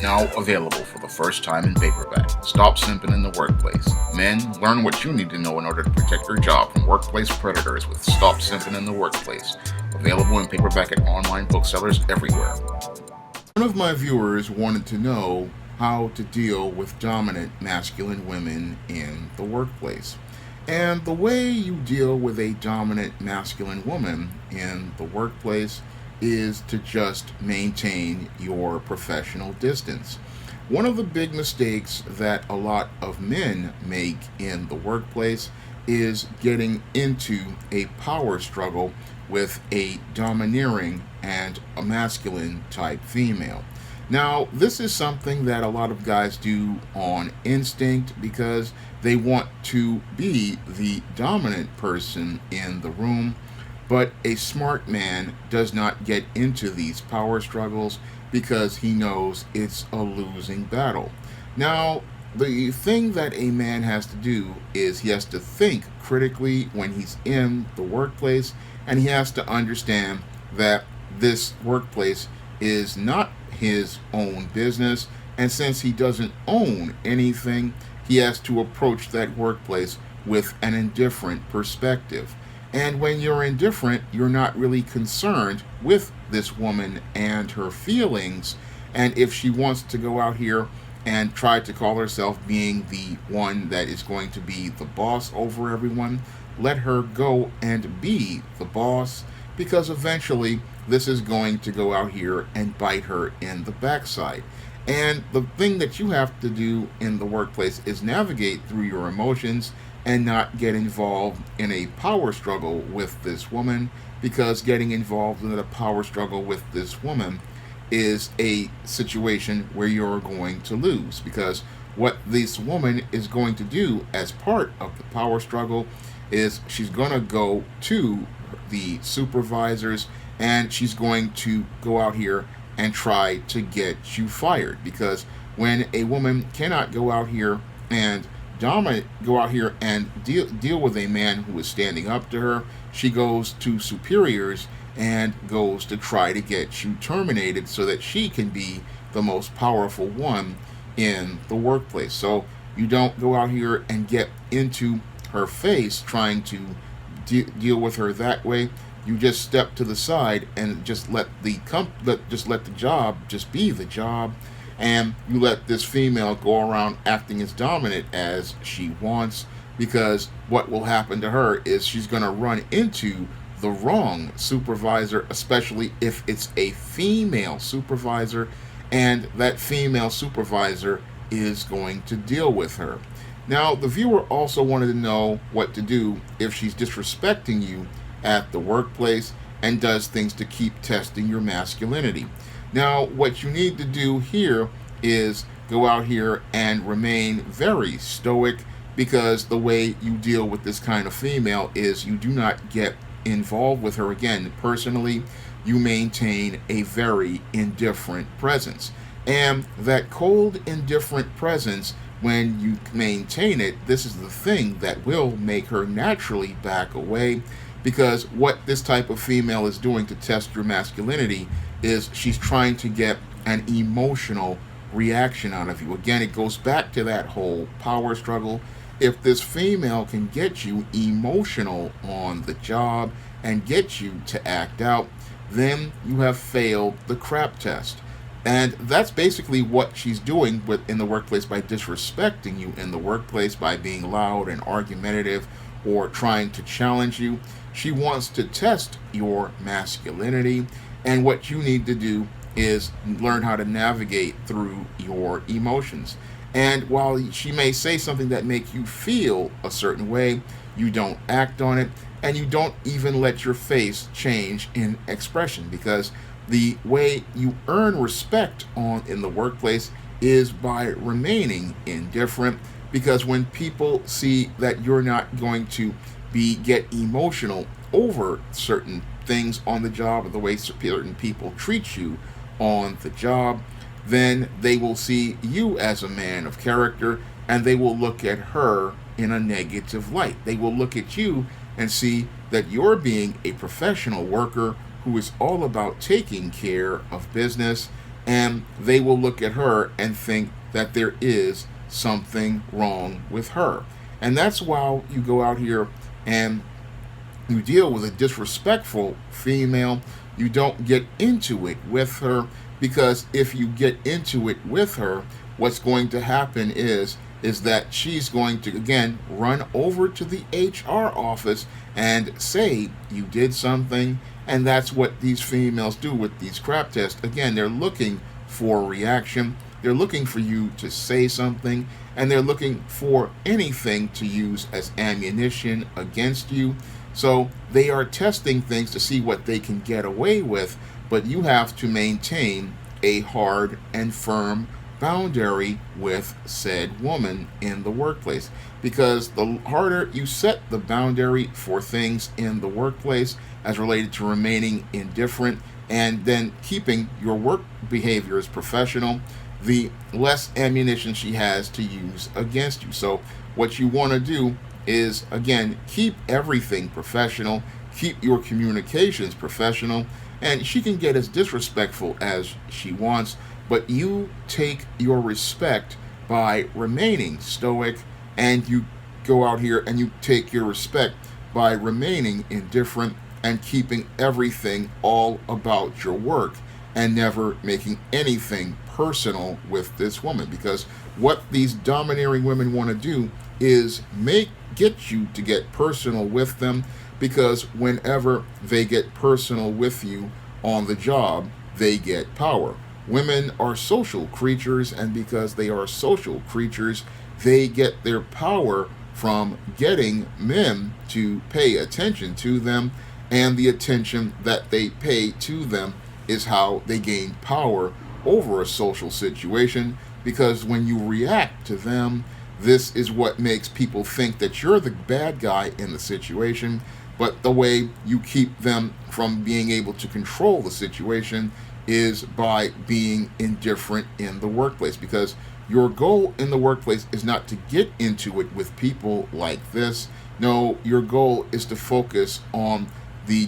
Now available for the first time in paperback. Stop Simping in the Workplace. Men, learn what you need to know in order to protect your job from workplace predators with Stop Simping in the Workplace. Available in paperback at online booksellers everywhere. One of my viewers wanted to know how to deal with dominant masculine women in the workplace. And the way you deal with a dominant masculine woman in the workplace is to just maintain your professional distance. One of the big mistakes that a lot of men make in the workplace is getting into a power struggle with a domineering and a masculine type female. Now, this is something that a lot of guys do on instinct because they want to be the dominant person in the room. But a smart man does not get into these power struggles because he knows it's a losing battle. Now, the thing that a man has to do is he has to think critically when he's in the workplace, and he has to understand that this workplace is not his own business, and since he doesn't own anything, he has to approach that workplace with an indifferent perspective. And when you're indifferent, you're not really concerned with this woman and her feelings. And if she wants to go out here and try to call herself being the one that is going to be the boss over everyone, let her go and be the boss, because eventually this is going to go out here and bite her in the backside. And the thing that you have to do in the workplace is navigate through your emotions and not get involved in a power struggle with this woman, because getting involved in a power struggle with this woman is a situation where you're going to lose, because what this woman is going to do as part of the power struggle is she's going to go to the supervisors and she's going to go out here and try to get you fired, because when a woman cannot go out here and deal with a man who is standing up to her, she goes to superiors and goes to try to get you terminated so that she can be the most powerful one in the workplace. So you don't go out here and get into her face trying to deal with her that way. You just step to the side and just let the job just be the job, and you let this female go around acting as dominant as she wants, because what will happen to her is she's going to run into the wrong supervisor, especially if it's a female supervisor, and that female supervisor is going to deal with her. Now, the viewer also wanted to know what to do if she's disrespecting you at the workplace and does things to keep testing your masculinity. Now, what you need to do here is go out here and remain very stoic, because the way you deal with this kind of female is you do not get involved with her again personally. You maintain a very indifferent presence. And that cold, indifferent presence, when you maintain it, this is the thing that will make her naturally back away, because what this type of female is doing to test your masculinity is she's trying to get an emotional reaction out of you. Again, it goes back to that whole power struggle. If this female can get you emotional on the job and get you to act out, then you have failed the crap test. And that's basically what she's doing in the workplace by disrespecting you in the workplace, by being loud and argumentative or trying to challenge you. She wants to test your masculinity, and what you need to do is learn how to navigate through your emotions. And while she may say something that makes you feel a certain way, you don't act on it, and you don't even let your face change in expression, because the way you earn respect in the workplace is by remaining indifferent, because when people see that you're not going to get emotional over certain things on the job or the way certain people treat you on the job, then they will see you as a man of character, and they will look at her in a negative light. They will look at you and see that you're being a professional worker who is all about taking care of business, and they will look at her and think that there is something wrong with her. And that's why you go out here and you deal with a disrespectful female. You don't get into it with her, because if you get into it with her, what's going to happen is that she's going to again run over to the HR office and say you did something. And that's what these females do with these crap tests. Again, they're looking for a reaction. They're looking for you to say something, and they're looking for anything to use as ammunition against you. So they are testing things to see what they can get away with, but you have to maintain a hard and firm boundary with said woman in the workplace. Because the harder you set the boundary for things in the workplace as related to remaining indifferent and then keeping your work behaviors professional, the less ammunition she has to use against you. So what you want to do is, again, keep everything professional, keep your communications professional, and she can get as disrespectful as she wants, but you take your respect by remaining stoic, and you go out here and you take your respect by remaining indifferent and keeping everything all about your work and never making anything personal with this woman. Because what these domineering women want to do is get you to get personal with them, because whenever they get personal with you on the job, they get power. Women are social creatures, and because they are social creatures, they get their power from getting men to pay attention to them, and the attention that they pay to them is how they gain power over a social situation. Because when you react to them, this is what makes people think that you're the bad guy in the situation. But the way you keep them from being able to control the situation is by being indifferent in the workplace. Because your goal in the workplace is not to get into it with people like this. No, your goal is to focus on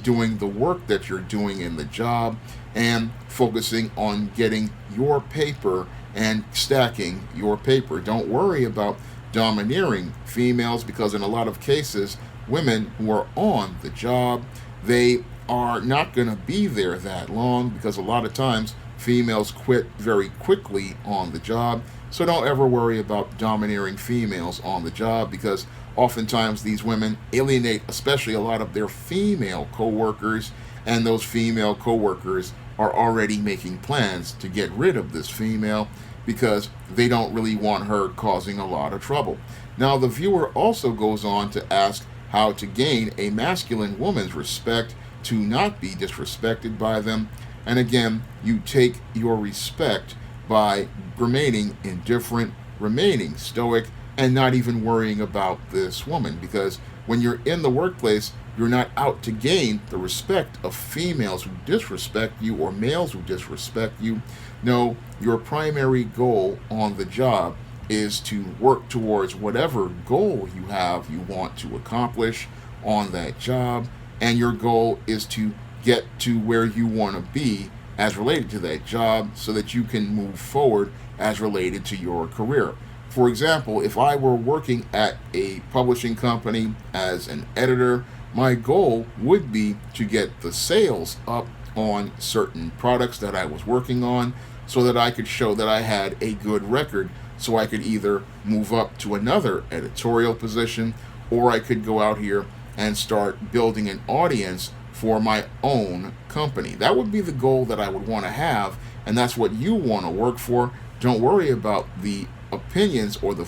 doing the work that you're doing in the job, and focusing on getting your paper and stacking your paper. Don't worry about domineering females, because in a lot of cases, women who are on the job, they are not going to be there that long, because a lot of times females quit very quickly on the job. So don't ever worry about domineering females on the job, because oftentimes these women alienate especially a lot of their female coworkers, and those female coworkers are already making plans to get rid of this female because they don't really want her causing a lot of trouble. Now, the viewer also goes on to ask how to gain a masculine woman's respect to not be disrespected by them. And again, you take your respect by remaining indifferent, remaining stoic, and not even worrying about this woman. Because when you're in the workplace, you're not out to gain the respect of females who disrespect you or males who disrespect you. No, your primary goal on the job is to work towards whatever goal you want to accomplish on that job. And your goal is to get to where you want to be as related to that job, so that you can move forward as related to your career. For example, if I were working at a publishing company as an editor, my goal would be to get the sales up on certain products that I was working on, so that I could show that I had a good record, so I could either move up to another editorial position, or I could go out here and start building an audience for my own company. That would be the goal that I would want to have, and that's what you want to work for. Don't worry about the opinions or the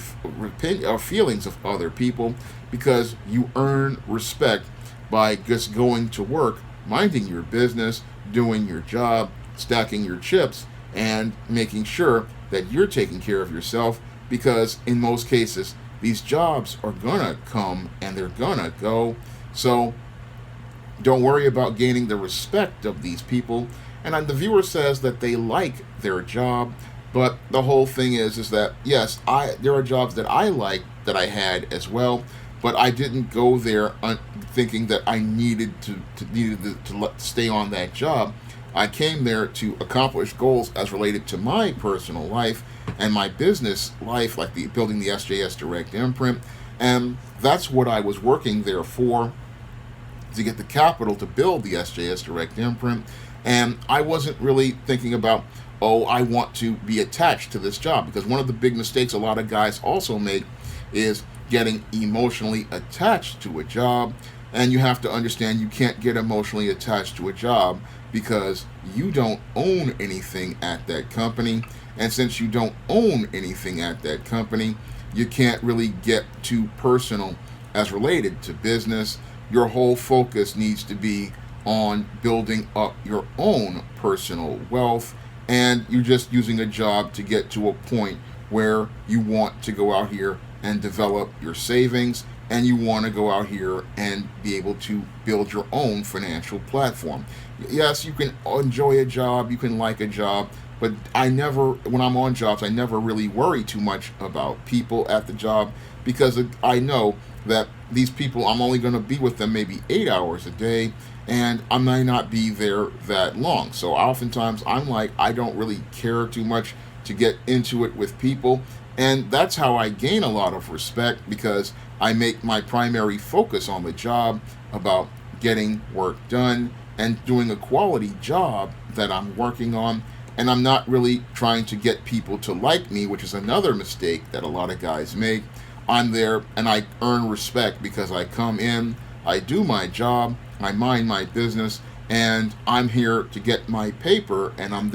feelings of other people, because you earn respect by just going to work, minding your business, doing your job, stacking your chips, and making sure that you're taking care of yourself. Because in most cases, these jobs are gonna come and they're gonna go. So don't worry about gaining the respect of these people. And the viewer says that they like their job, but the whole thing is that yes, there are jobs that I like that I had as well, but I didn't go there thinking that I needed to stay on that job. I came there to accomplish goals as related to my personal life and my business life, like building the SJS Direct imprint. And that's what I was working there for, to get the capital to build the SJS Direct imprint. And I wasn't really thinking about, oh, I want to be attached to this job, because one of the big mistakes a lot of guys also make is getting emotionally attached to a job. And you have to understand, you can't get emotionally attached to a job because you don't own anything at that company. And since you don't own anything at that company, you can't really get too personal as related to business. Your whole focus needs to be on building up your own personal wealth, and you're just using a job to get to a point where you want to go out here and develop your savings, and you want to go out here and be able to build your own financial platform. Yes, you can enjoy a job, you can like a job, but when I'm on jobs, I never really worry too much about people at the job, because I know that these people, I'm only going to be with them maybe 8 hours a day, and I may not be there that long. So oftentimes I'm like, I don't really care too much to get into it with people. And that's how I gain a lot of respect, because I make my primary focus on the job about getting work done and doing a quality job that I'm working on. And I'm not really trying to get people to like me, which is another mistake that a lot of guys make. I'm there and I earn respect because I come in, I do my job, I mind my business, and I'm here to get my paper, and I'm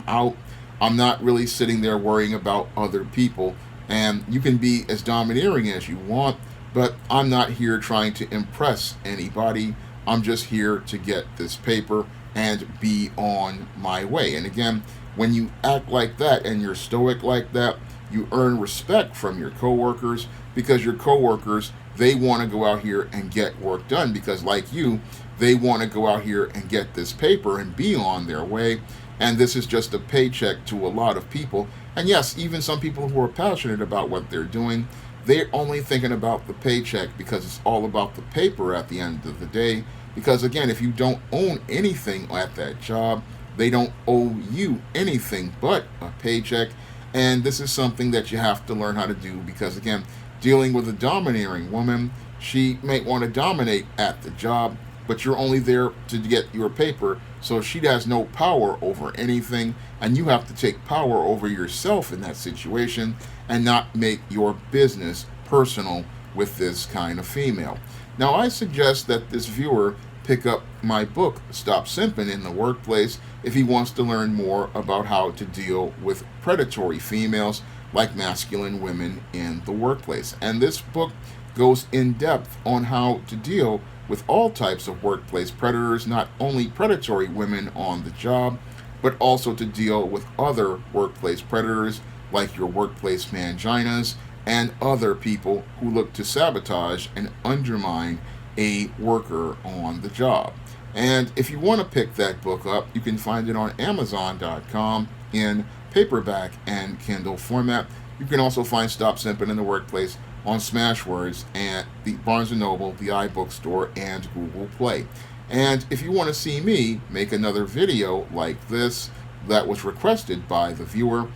out. I'm not really sitting there worrying about other people. And you can be as domineering as you want, but I'm not here trying to impress anybody. I'm just here to get this paper and be on my way. And again, when you act like that and you're stoic like that, you earn respect from your coworkers, because your coworkers, they want to go out here and get work done, because like you, they want to go out here and get this paper and be on their way. And this is just a paycheck to a lot of people. And yes, even some people who are passionate about what they're doing, they're only thinking about the paycheck because it's all about the paper at the end of the day. Because again, if you don't own anything at that job, they don't owe you anything but a paycheck. And this is something that you have to learn how to do, because again, dealing with a domineering woman, she may want to dominate at the job, but you're only there to get your paper, so she has no power over anything, and you have to take power over yourself in that situation and not make your business personal with this kind of female. Now, I suggest that this viewer pick up my book, Stop Simping in the Workplace, if he wants to learn more about how to deal with predatory females like masculine women in the workplace. And this book goes in depth on how to deal with all types of workplace predators, not only predatory women on the job, but also to deal with other workplace predators like your workplace manginas and other people who look to sabotage and undermine a worker on the job. And if you want to pick that book up, you can find it on Amazon.com in paperback and Kindle format. You can also find Stop Simping in the Workplace on Smashwords and the Barnes & Noble, the iBookstore, and Google Play. And if you want to see me make another video like this that was requested by the viewer,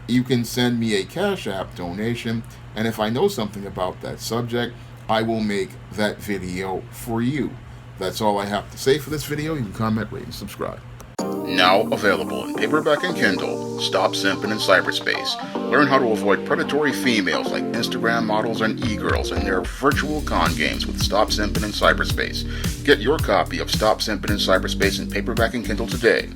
you can send me a Cash App donation, and if I know something about that subject, I will make that video for you. That's all I have to say for this video. You can comment, rate, and subscribe. Now available in paperback and Kindle, Stop Simping in Cyberspace. Learn how to avoid predatory females like Instagram models and e-girls in their virtual con games with Stop Simping in Cyberspace. Get your copy of Stop Simping in Cyberspace in paperback and Kindle today.